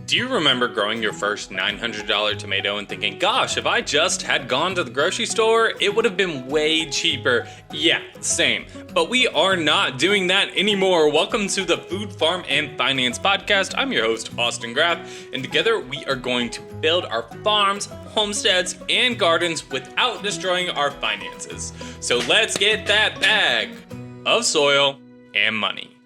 Do you remember growing your first $900 tomato and thinking, gosh, if I just had gone to the grocery store, it would have been way cheaper? Yeah, same. But we are not doing that anymore. Welcome to the Food, Farm, and Finance Podcast. I'm your host, Austin Graff, and together we are going to build our farms, homesteads, and gardens without destroying our finances. So let's get that bag of soil and money.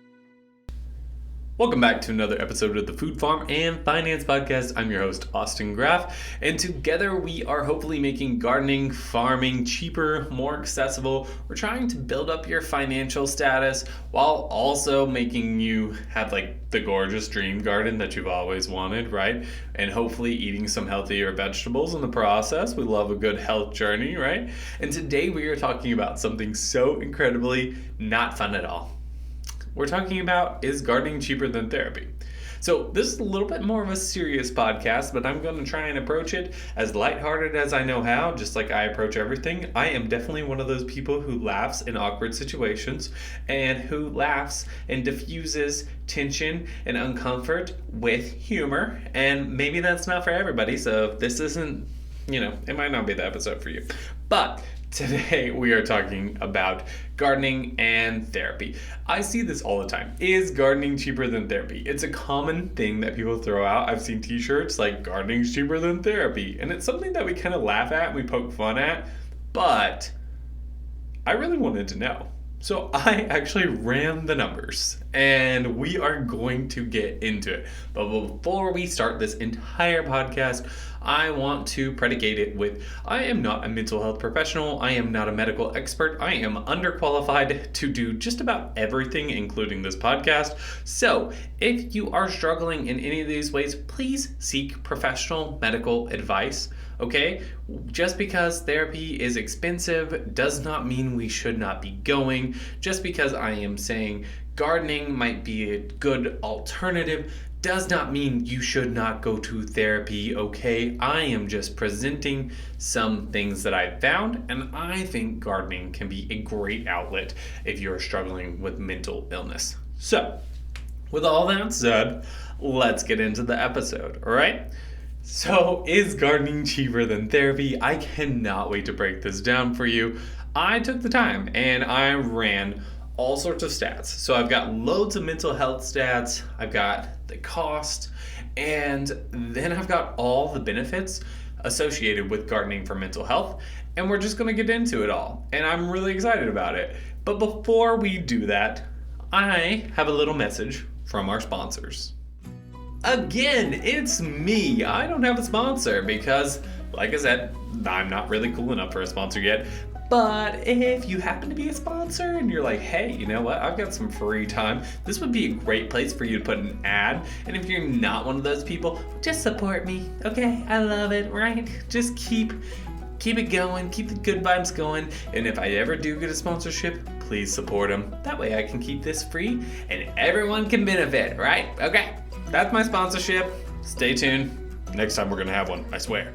Welcome back to another episode of the Food, Farm, and Finance Podcast. I'm your host, Austin Graff, and together we are hopefully making gardening, farming cheaper, more accessible. We're trying to build up your financial status while also making you have like the gorgeous dream garden that you've always wanted, right? And hopefully eating some healthier vegetables in the process. We love a good health journey, right? And today we are talking about something so incredibly not fun at all. We're talking about, is gardening cheaper than therapy? So this is a little bit more of a serious podcast, but I'm going to try and approach it as lighthearted as I know how, just like I approach everything. I am definitely one of those people who laughs in awkward situations and who laughs and diffuses tension and uncomfort with humor. And maybe that's not for everybody, so if this isn't, it might not be the episode for you. But today we are talking about gardening and therapy. I see this all the time. Is gardening cheaper than therapy? It's a common thing that people throw out. I've seen t-shirts like gardening's cheaper than therapy. And it's something that we kind of laugh at and we poke fun at. But I really wanted to know. So I actually ran the numbers and we are going to get into it. But before we start this entire podcast, I want to predicate it with, I am not a mental health professional. I am not a medical expert. I am underqualified to do just about everything, including this podcast. So if you are struggling in any of these ways, please seek professional medical advice. Okay, just because therapy is expensive does not mean we should not be going. Just because I am saying gardening might be a good alternative does not mean you should not go to therapy, okay? I am just presenting some things that I found, and I think gardening can be a great outlet if you're struggling with mental illness. So, with all that said, let's get into the episode, all right? So, is gardening cheaper than therapy? I cannot wait to break this down for you. I took the time and I ran all sorts of stats. So I've got loads of mental health stats, I've got the cost, and then I've got all the benefits associated with gardening for mental health, and we're just gonna get into it all. And I'm really excited about it. But before we do that, I have a little message from our sponsors. Again, it's me. I don't have a sponsor because, like I said, I'm not really cool enough for a sponsor yet. But if you happen to be a sponsor and you're like, hey, you know what? I've got some free time. This would be a great place for you to put an ad. And if you're not one of those people, just support me, okay? I love it, right? Just keep it going. Keep the good vibes going. And if I ever do get a sponsorship, please support them. That way I can keep this free and everyone can benefit, right? Okay. That's my sponsorship. Stay tuned. Next time we're going to have one, I swear.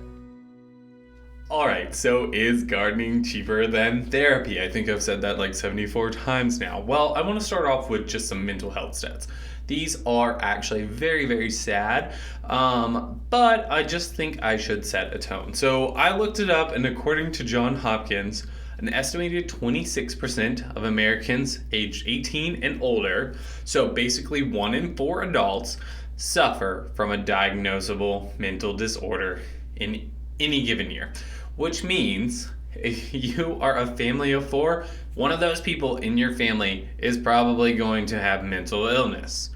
Alright, so is gardening cheaper than therapy? I think I've said that like 74 times now. Well, I want to start off with just some mental health stats. These are actually very, very sad, but I just think I should set a tone. So I looked it up, and according to Johns Hopkins, an estimated 26% of Americans aged 18 and older, so basically 1 in 4 adults, suffer from a diagnosable mental disorder in any given year. Which means if you are a family of 4, one of those people in your family is probably going to have mental illness.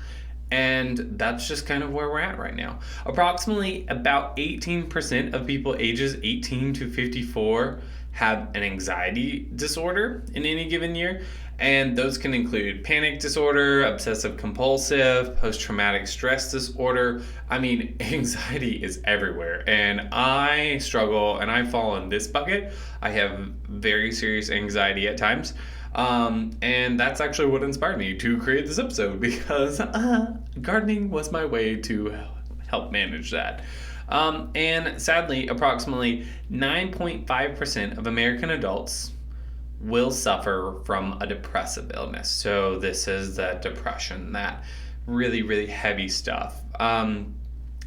And that's just kind of where we're at right now. Approximately about 18% of people ages 18 to 54 have an anxiety disorder in any given year. And those can include panic disorder, obsessive compulsive, post-traumatic stress disorder. I mean, anxiety is everywhere. And I struggle and I fall in this bucket. I have very serious anxiety at times. And that's actually what inspired me to create this episode because gardening was my way to help manage that. And sadly, approximately 9.5% of American adults will suffer from a depressive illness. So this is that depression, that really, really heavy stuff.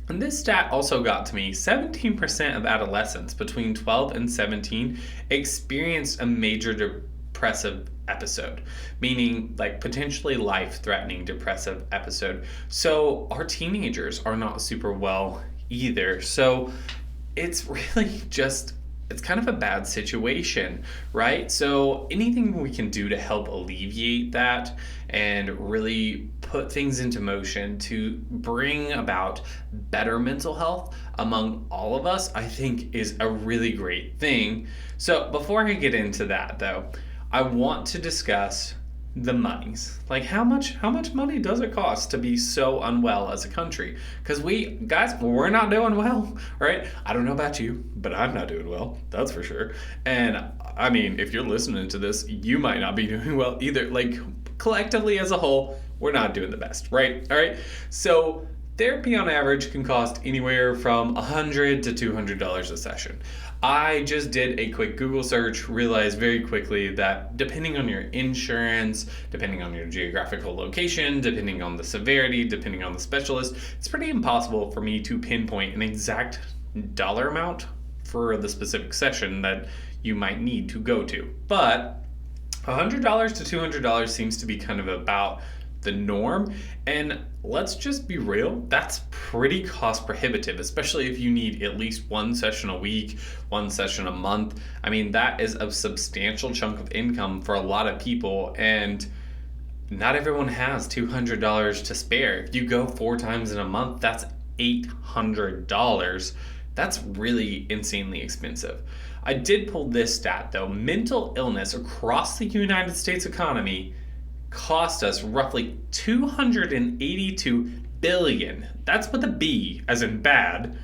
And this stat also got to me. 17% of adolescents between 12 and 17 experienced a major depressive episode, meaning like potentially life-threatening depressive episode. So our teenagers are not super well either. So it's really just it's kind of a bad situation, right? So anything we can do to help alleviate that and really put things into motion to bring about better mental health among all of us, I think is a really great thing. So before I get into that though, I want to discuss the monies. Like how much money does it cost to be so unwell as a country? Because we're not doing well, right? I don't know about you, but I'm not doing well, that's for sure. And I mean, if you're listening to this, you might not be doing well either. Like collectively as a whole, we're not doing the best, right? All right. So therapy on average can cost anywhere from $100 to $200 a session. I just did a quick Google search, realized very quickly that depending on your insurance, depending on your geographical location, depending on the severity, depending on the specialist, it's pretty impossible for me to pinpoint an exact dollar amount for the specific session that you might need to go to. But $100 to $200 seems to be kind of about the norm. And let's just be real, that's pretty cost prohibitive, especially if you need at least one session a week, one session a month. I mean, that is a substantial chunk of income for a lot of people, and not everyone has $200 to spare. If you go 4 times in a month, that's $800. That's really insanely expensive. I did pull this stat though. Mental illness across the United States economy cost us roughly $282 billion. That's with a B, as in bad,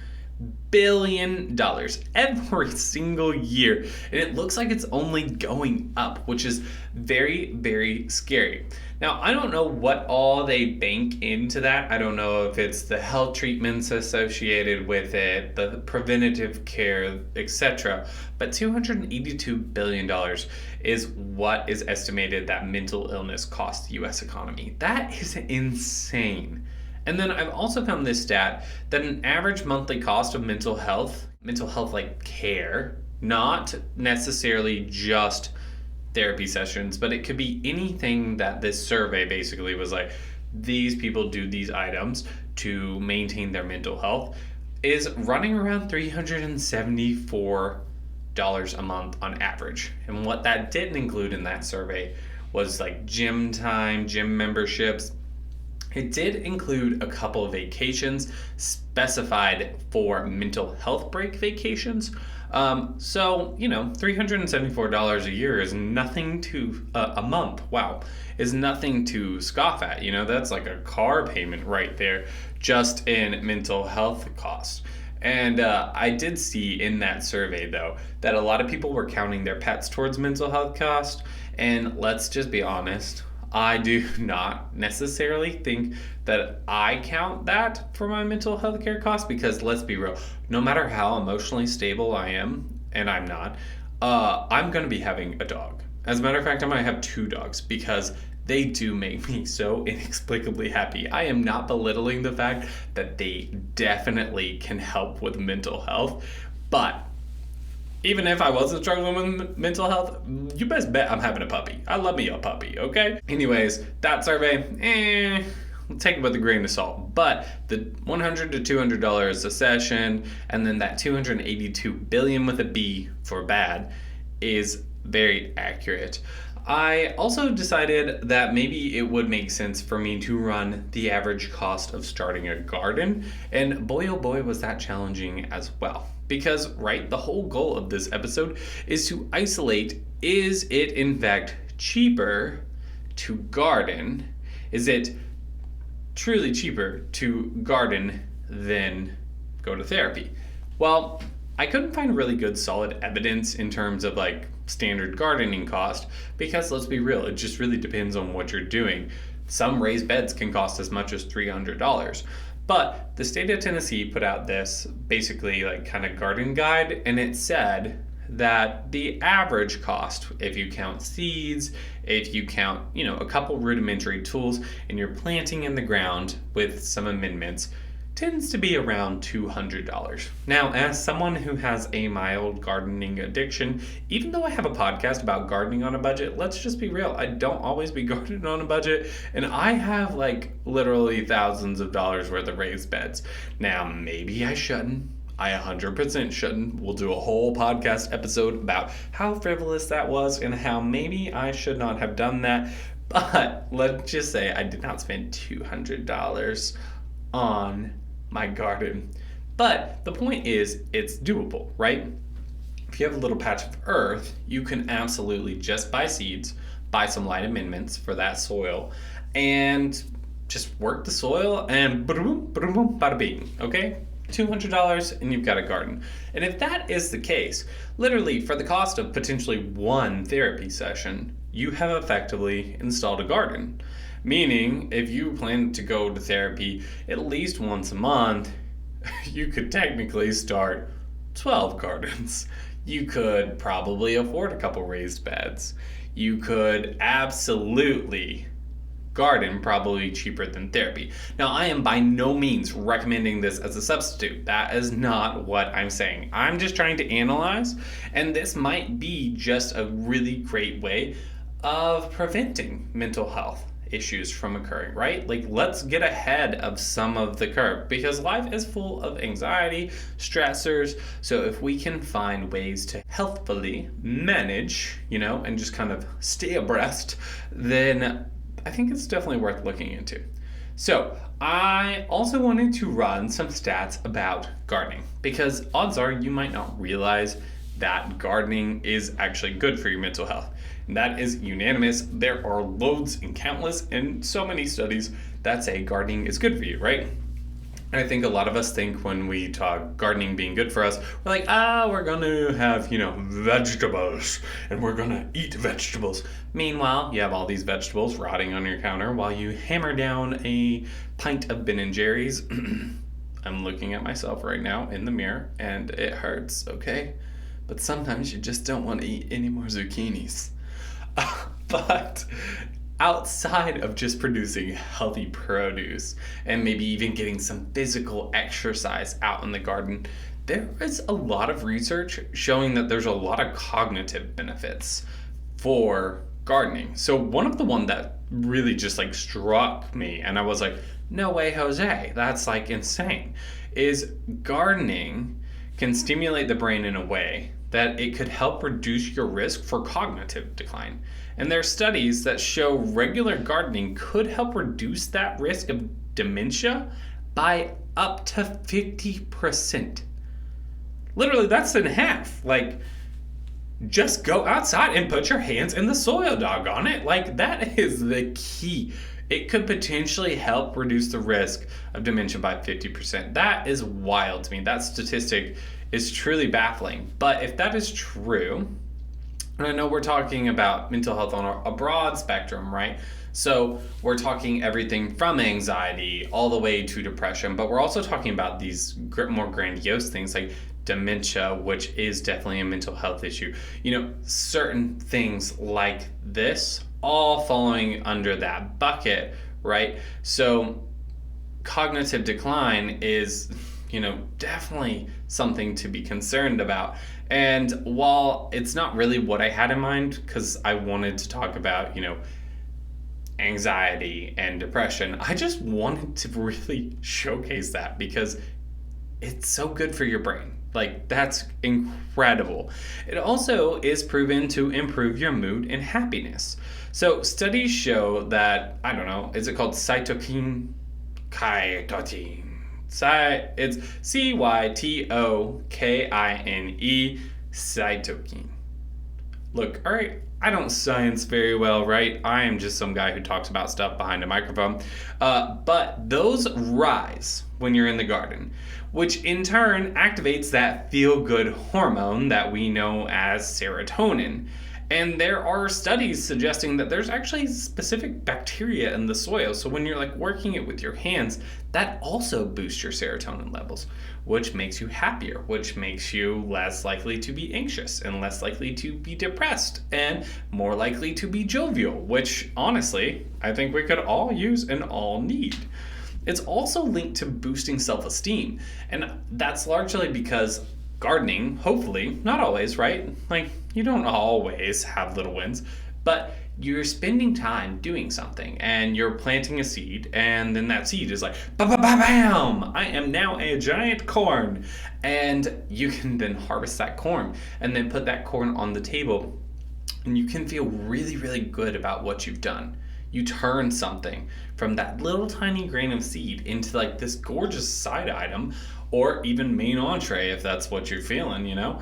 billion dollars every single year. And it looks like it's only going up, which is very, very scary. Now, I don't know what all they bank into that. I don't know if it's the health treatments associated with it, the preventative care, etc. But $282 billion is what is estimated that mental illness costs the US economy. That is insane. And then I've also found this stat that an average monthly cost of mental health like care, not necessarily just therapy sessions, but it could be anything that this survey basically was like, these people do these items to maintain their mental health, is running around $374 a month on average. And what that didn't include in that survey was like gym time, gym memberships. It did include a couple of vacations specified for mental health break vacations. So, $374 a year is nothing to, a month, wow, is nothing to scoff at. That's like a car payment right there, just in mental health costs. And I did see in that survey, though, that a lot of people were counting their pets towards mental health cost. And let's just be honest, I do not necessarily think that I count that for my mental health care costs, because let's be real, no matter how emotionally stable I am, and I'm not, I'm going to be having a dog. As a matter of fact, I might have 2 dogs because they do make me so inexplicably happy. I am not belittling the fact that they definitely can help with mental health, but even if I wasn't struggling with mental health, you best bet I'm having a puppy. I love me a puppy, okay? Anyways, that survey, take it with a grain of salt. But the $100 to $200 a session, and then that $282 billion with a B for bad, is very accurate. I also decided that maybe it would make sense for me to run the average cost of starting a garden, and boy oh boy was that challenging as well. Because, right, the whole goal of this episode is to isolate, is it in fact cheaper to garden? Is it truly cheaper to garden than go to therapy? Well, I couldn't find really good solid evidence in terms of like standard gardening cost, because let's be real, it just really depends on what you're doing. Some raised beds can cost as much as $300. But the state of Tennessee put out this basically like kind of garden guide, and it said that the average cost, if you count seeds, if you count, a couple rudimentary tools, and you're planting in the ground with some amendments, tends to be around $200. Now, as someone who has a mild gardening addiction, even though I have a podcast about gardening on a budget, let's just be real, I don't always be gardening on a budget, and I have like literally thousands of dollars worth of raised beds. Now, maybe I shouldn't. I 100% shouldn't. We'll do a whole podcast episode about how frivolous that was and how maybe I should not have done that. But let's just say I did not spend $200 on my garden. But the point is, it's doable, right? If you have a little patch of earth, you can absolutely just buy seeds, buy some light amendments for that soil, and just work the soil and bada bing, okay? $200 and you've got a garden. And if that is the case, literally for the cost of potentially one therapy session, you have effectively installed a garden. Meaning, if you plan to go to therapy at least once a month, you could technically start 12 gardens. You could probably afford a couple raised beds. You could absolutely garden probably cheaper than therapy. Now, I am by no means recommending this as a substitute. That is not what I'm saying. I'm just trying to analyze, and this might be just a really great way of preventing mental health issues from occurring, right? Like, let's get ahead of some of the curve, because life is full of anxiety, stressors. So if we can find ways to healthfully manage, and just kind of stay abreast, then I think it's definitely worth looking into. So I also wanted to run some stats about gardening, because odds are you might not realize that gardening is actually good for your mental health. And that is unanimous. There are loads and countless and so many studies that say gardening is good for you, right? And I think a lot of us think when we talk gardening being good for us, we're like, we're going to have, vegetables, and we're going to eat vegetables. Meanwhile, you have all these vegetables rotting on your counter while you hammer down a pint of Ben & Jerry's. I'm looking at myself right now in the mirror, and it hurts, okay? But sometimes you just don't want to eat any more zucchinis. But outside of just producing healthy produce and maybe even getting some physical exercise out in the garden, there is a lot of research showing that there's a lot of cognitive benefits for gardening. So one of the one that really just struck me, and I was like, no way, Jose, that's insane, is gardening can stimulate the brain in a way that it could help reduce your risk for cognitive decline. And there are studies that show regular gardening could help reduce that risk of dementia by up to 50%. Literally, that's in half. Just go outside and put your hands in the soil, doggone it. That is the key. It could potentially help reduce the risk of dementia by 50%. That is wild to me. That statistic is truly baffling. But if that is true, and I know we're talking about mental health on a broad spectrum, right? So we're talking everything from anxiety all the way to depression, but we're also talking about these more grandiose things like dementia, which is definitely a mental health issue. Certain things like this all falling under that bucket, right? So cognitive decline is, definitely something to be concerned about. And while it's not really what I had in mind, because I wanted to talk about, anxiety and depression, I just wanted to really showcase that because it's so good for your brain. That's incredible. It also is proven to improve your mood and happiness. So studies show that, is it called cytokine? It's cytokine, cytokine. Look, all right, I don't science very well, right? I am just some guy who talks about stuff behind a microphone. But those rise when you're in the garden, which in turn activates that feel-good hormone that we know as serotonin. And there are studies suggesting that there's actually specific bacteria in the soil. So when you're working it with your hands, that also boosts your serotonin levels, which makes you happier, which makes you less likely to be anxious and less likely to be depressed and more likely to be jovial, which honestly, I think we could all use and all need. It's also linked to boosting self-esteem. And that's largely because gardening, hopefully, not always, right? Like, you don't always have little wins, but you're spending time doing something and you're planting a seed, and then that seed is like, bam! I am now a giant corn. And you can then harvest that corn and then put that corn on the table, and you can feel really, really good about what you've done. You turn something from that little tiny grain of seed into like this gorgeous side item, or even main entree if that's what you're feeling, you know?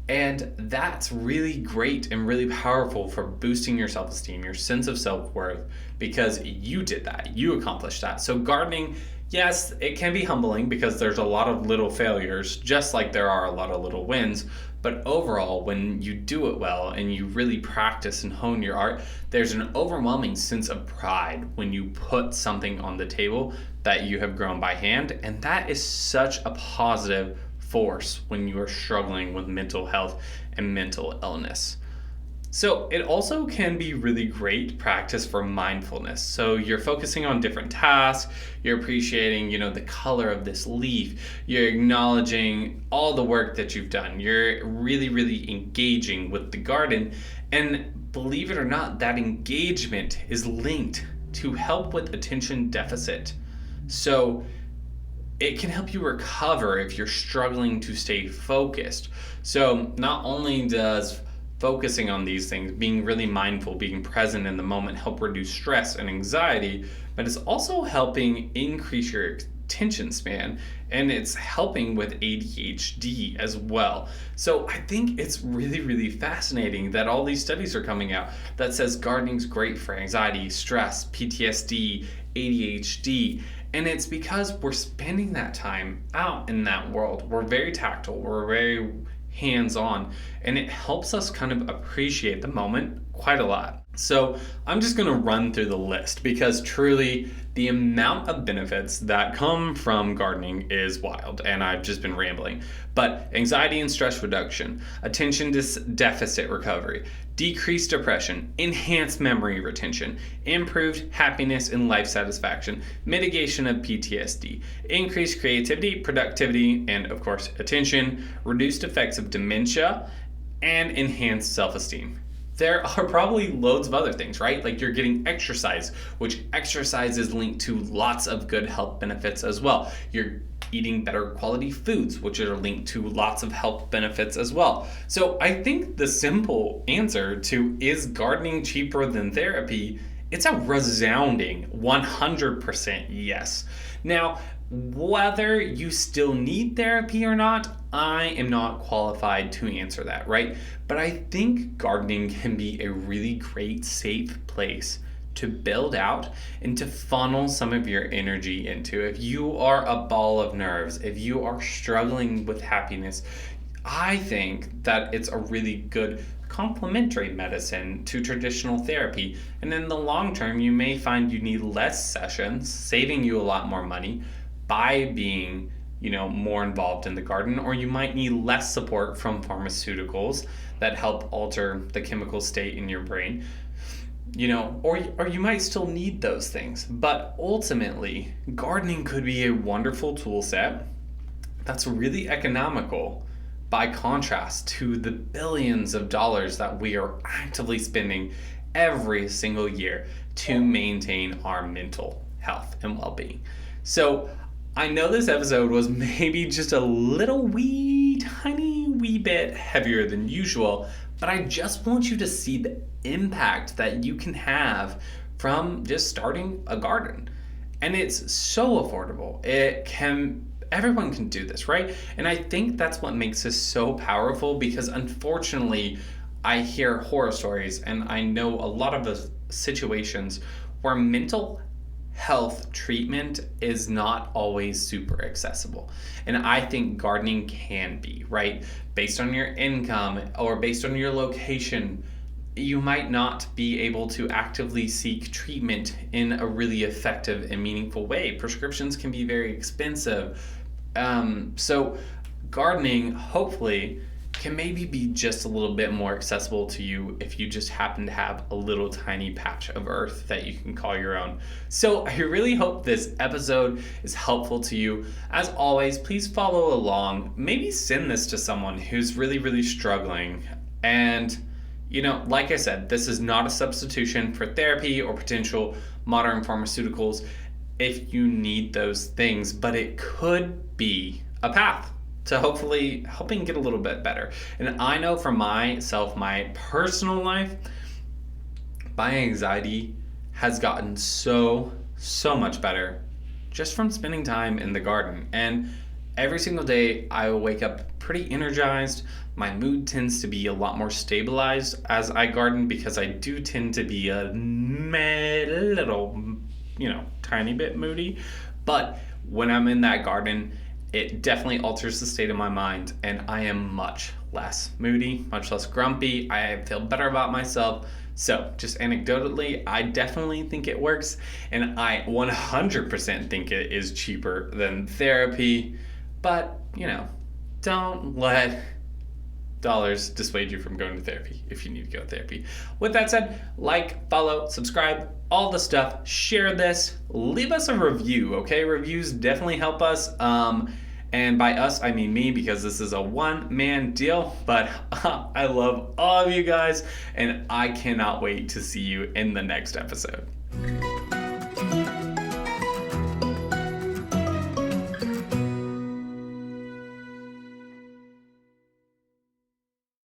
And that's really great and really powerful for boosting your self-esteem, your sense of self-worth, because you did that, you accomplished that. So gardening, yes, it can be humbling because there's a lot of little failures, just like there are a lot of little wins. But overall, when you do it well and you really practice and hone your art, there's an overwhelming sense of pride when you put something on the table that you have grown by hand. And that is such a positive force when you are struggling with mental health and mental illness. So it also can be really great practice for mindfulness. So you're focusing on different tasks, you're appreciating, the color of this leaf, you're acknowledging all the work that you've done. You're really, really engaging with the garden. And believe it or not, that engagement is linked to help with attention deficit. So it can help you recover if you're struggling to stay focused. So not only does focusing on these things, being really mindful, being present in the moment, help reduce stress and anxiety, but it's also helping increase your attention span, and it's helping with ADHD as well. So I think it's really, really fascinating that all these studies are coming out that says gardening's great for anxiety, stress, PTSD, ADHD, and it's because we're spending that time out in that world. We're very tactile, we're very hands-on, and it helps us kind of appreciate the moment quite a lot. So I'm just going to run through the list because truly the amount of benefits that come from gardening is wild, and I've just been rambling. But anxiety and stress reduction, attention deficit recovery, decreased depression, enhanced memory retention, improved happiness and life satisfaction, mitigation of PTSD, increased creativity, productivity, and of course attention, reduced effects of dementia, and enhanced self-esteem. There are probably loads of other things, right? Like you're getting exercise, which exercise is linked to lots of good health benefits as well. You're eating better quality foods, which are linked to lots of health benefits as well. So I think the simple answer to is gardening cheaper than therapy, it's a resounding 100% yes. Now, whether you still need therapy or not, I am not qualified to answer that, right? But I think gardening can be a really great, safe place to build out and to funnel some of your energy into. If you are a ball of nerves, if you are struggling with happiness, I think that it's a really good complementary medicine to traditional therapy. And in the long term, you may find you need less sessions, saving you a lot more money by being more involved in the garden, or you might need less support from pharmaceuticals that help alter the chemical state in your brain, or you might still need those things. But ultimately, gardening could be a wonderful tool set that's really economical by contrast to the billions of dollars that we are actively spending every single year to maintain our mental health and well-being. So I know this episode was maybe just a little tiny wee bit heavier than usual, but I just want you to see the impact that you can have from just starting a garden. And it's so affordable. Everyone can do this, right? And I think that's what makes this so powerful, because unfortunately, I hear horror stories and I know a lot of the situations where mental health treatment is not always super accessible. And I think gardening can be, right? Based on your income or based on your location, you might not be able to actively seek treatment in a really effective and meaningful way. Prescriptions can be very expensive. So gardening hopefully can maybe be just a little bit more accessible to you if you just happen to have a little tiny patch of earth that you can call your own. So I really hope this episode is helpful to you. As always, please follow along. Maybe send this to someone who's really, really struggling. And, like I said, this is not a substitution for therapy or potential modern pharmaceuticals if you need those things, but it could be a path to hopefully helping get a little bit better. And I know for myself, my personal life, my anxiety has gotten so much better just from spending time in the garden. And every single day I wake up pretty energized. My mood tends to be a lot more stabilized as I garden because I do tend to be a little, tiny bit moody. But when I'm in that garden, it definitely alters the state of my mind, and I am much less moody, much less grumpy. I feel better about myself. So just anecdotally, I definitely think it works, and I 100% think it is cheaper than therapy. But, don't let dollars dissuade you from going to therapy if you need to go to therapy. With that said, like, follow, subscribe, all the stuff. Share this. Leave us a review, okay? Reviews definitely help us. And by us, I mean me, because this is a one-man deal. But I love all of you guys, and I cannot wait to see you in the next episode.